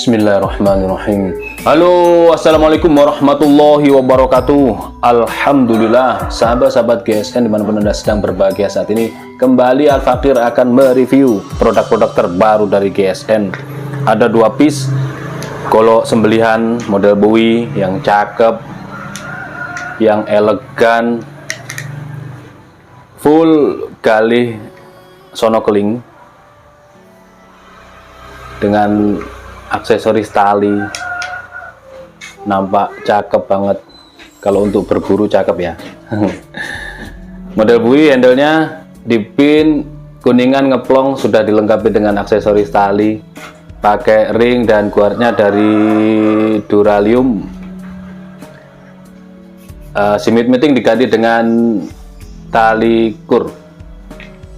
Bismillahirrahmanirrahim. Halo, assalamualaikum warahmatullahi wabarakatuh. Alhamdulillah, sahabat-sahabat GSN dimanapun Anda sedang berbahagia saat ini, kembali Al-Fakir akan mereview produk-produk terbaru dari GSN. Ada dua piece golok sembelihan model Bowie yang cakep, yang elegan, full galih sonokeling dengan aksesoris tali, nampak cakep banget. Kalau untuk berburu cakep ya. Model Bowie, handle-nya dipin kuningan ngeplong, sudah dilengkapi dengan aksesoris tali, pakai ring dan guardnya dari duralium. Simit meeting diganti dengan tali kur,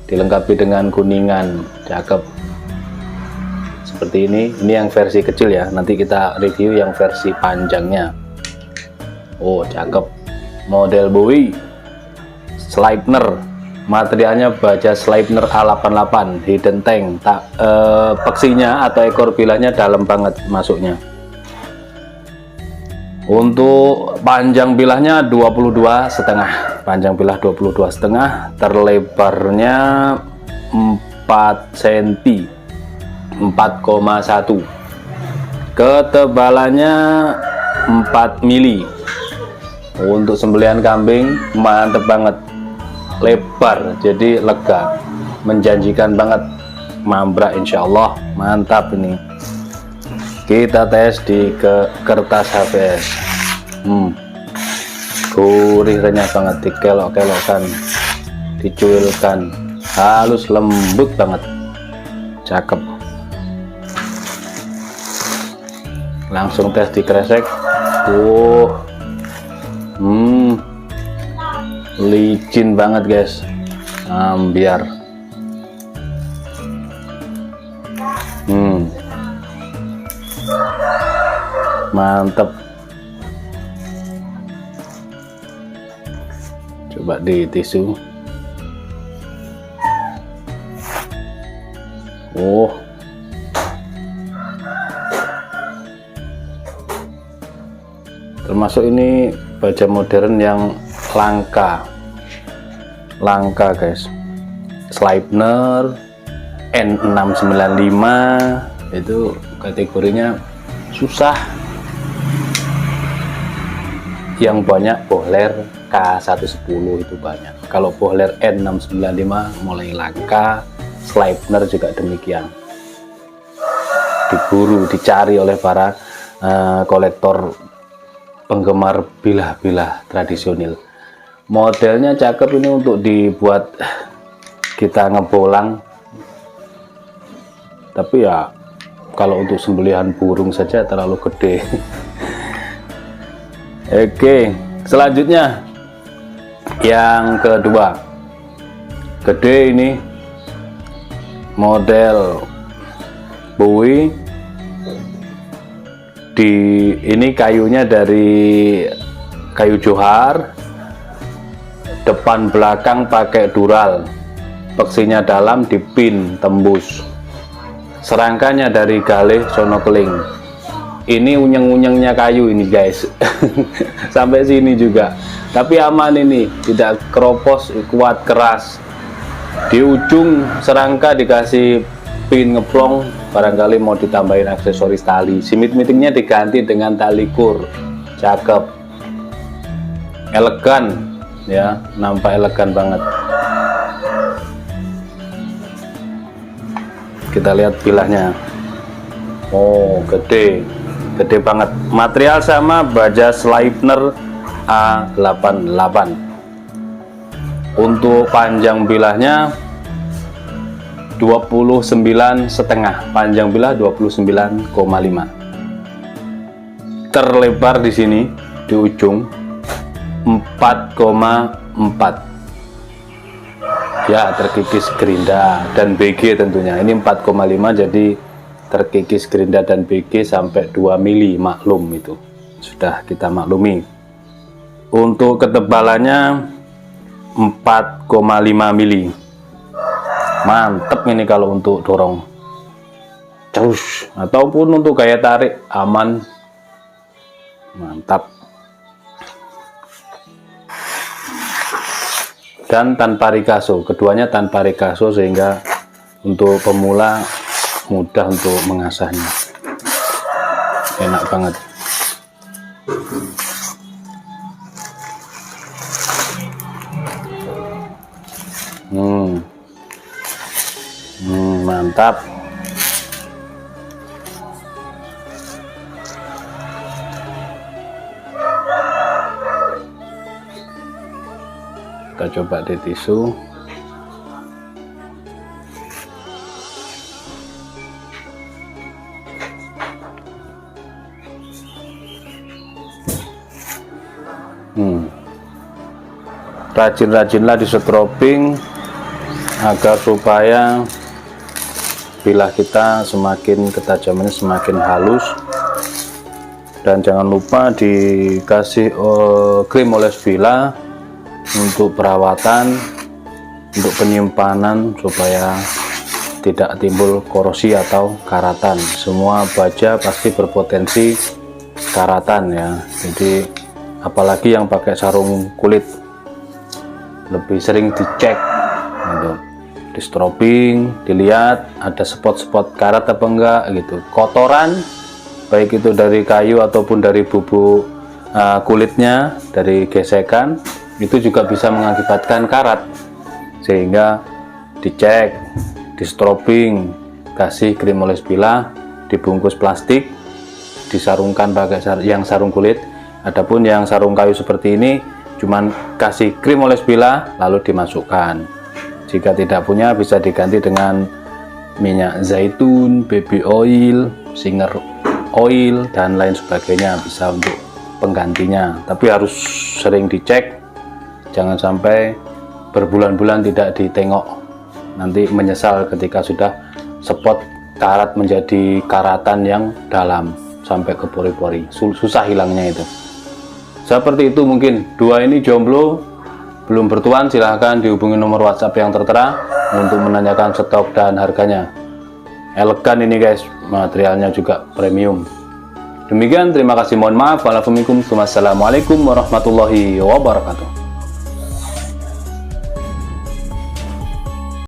dilengkapi dengan kuningan, cakep. Seperti ini yang versi kecil ya, nanti kita review yang versi panjangnya. Oh cakep, model Bowie Sleipner, materialnya baja Sleipner A88 hidden tank, peksinya atau ekor bilahnya dalam banget masuknya. Untuk panjang bilahnya 22,5, panjang bilah 22,5, terlebarnya 4 cm. 4,1. Ketebalannya 4 mili. Untuk sembelihan kambing mantep banget, lebar jadi lega, menjanjikan banget, mambrak insyaallah, mantap ini. Kita tes di kertas HVS. Gurih, renyah banget, dikelok-kelokkan, dicuilkan, halus lembut banget, cakep. Langsung tes di kresek. Licin banget guys, ambiar. Mantap. Coba di tisu. Termasuk ini baja modern yang langka guys. Sleipner N695 itu kategorinya susah. Yang banyak Bohler K110 itu banyak. Kalau Bohler N695 mulai langka, Sleipner juga demikian. Diburu, dicari oleh para kolektor penggemar bilah-bilah tradisional. Modelnya cakep ini untuk dibuat kita ngebolang. Tapi ya kalau untuk sembelihan burung saja terlalu gede. Oke, selanjutnya yang kedua. Gede ini model Bowie. Ini kayunya dari kayu johar, depan belakang pakai dural, peksinya dalam dipin tembus, serangkanya dari galih sonokeling. Ini unyeng-unyengnya kayu ini guys. Sampai sini juga, tapi aman ini, tidak keropos, kuat, keras. Di ujung serangka dikasih pin ngeplong, barangkali mau ditambahin aksesoris tali. Simit-mitingnya diganti dengan tali kur, cakep, elegan ya, nampak elegan banget. Kita lihat bilahnya. Gede banget. Material sama baja Sleipner A88. Untuk panjang bilahnya 29,5, panjang bilah 29,5. Terlebar di sini di ujung 4,4. Ya, terkikis gerinda dan BG tentunya. Ini 4,5, jadi terkikis gerinda dan BG sampai 2 mili, maklum itu. Sudah kita maklumi. Untuk ketebalannya 4,5 mili. Mantep ini kalau untuk dorong terus, ataupun untuk gaya tarik aman, mantap. Dan tanpa rikaso, keduanya tanpa rikaso, sehingga untuk pemula mudah untuk mengasahnya, enak banget. Mantap. Kita coba di tisu. Rajin-rajinlah di strobing agar supaya bilah kita semakin ketajamannya semakin halus. Dan jangan lupa dikasih krim oles bilah untuk perawatan, untuk penyimpanan, supaya tidak timbul korosi atau karatan. Semua baja pasti berpotensi karatan ya, jadi apalagi yang pakai sarung kulit lebih sering dicek gitu. di strobing, dilihat ada spot-spot karat apa enggak gitu. Kotoran baik itu dari kayu ataupun dari bubuk kulitnya, dari gesekan, itu juga bisa mengakibatkan karat. Sehingga dicek, di strobing, kasih krim oles bilah, dibungkus plastik, disarungkan pakai yang sarung kulit. Adapun yang sarung kayu seperti ini cuman kasih krim oles bilah lalu dimasukkan. Jika tidak punya bisa diganti dengan minyak zaitun, baby oil, singer oil dan lain sebagainya, bisa untuk penggantinya. Tapi harus sering dicek, jangan sampai berbulan-bulan tidak ditengok, nanti menyesal ketika sudah spot karat menjadi karatan yang dalam sampai ke pori-pori, susah hilangnya itu. Seperti itu mungkin. Dua ini jomblo belum bertuan, silahkan dihubungi nomor WhatsApp yang tertera untuk menanyakan stok dan harganya. Elegan ini guys, materialnya juga premium. Demikian, terima kasih, mohon maaf. Wassalamualaikum warahmatullahi wabarakatuh.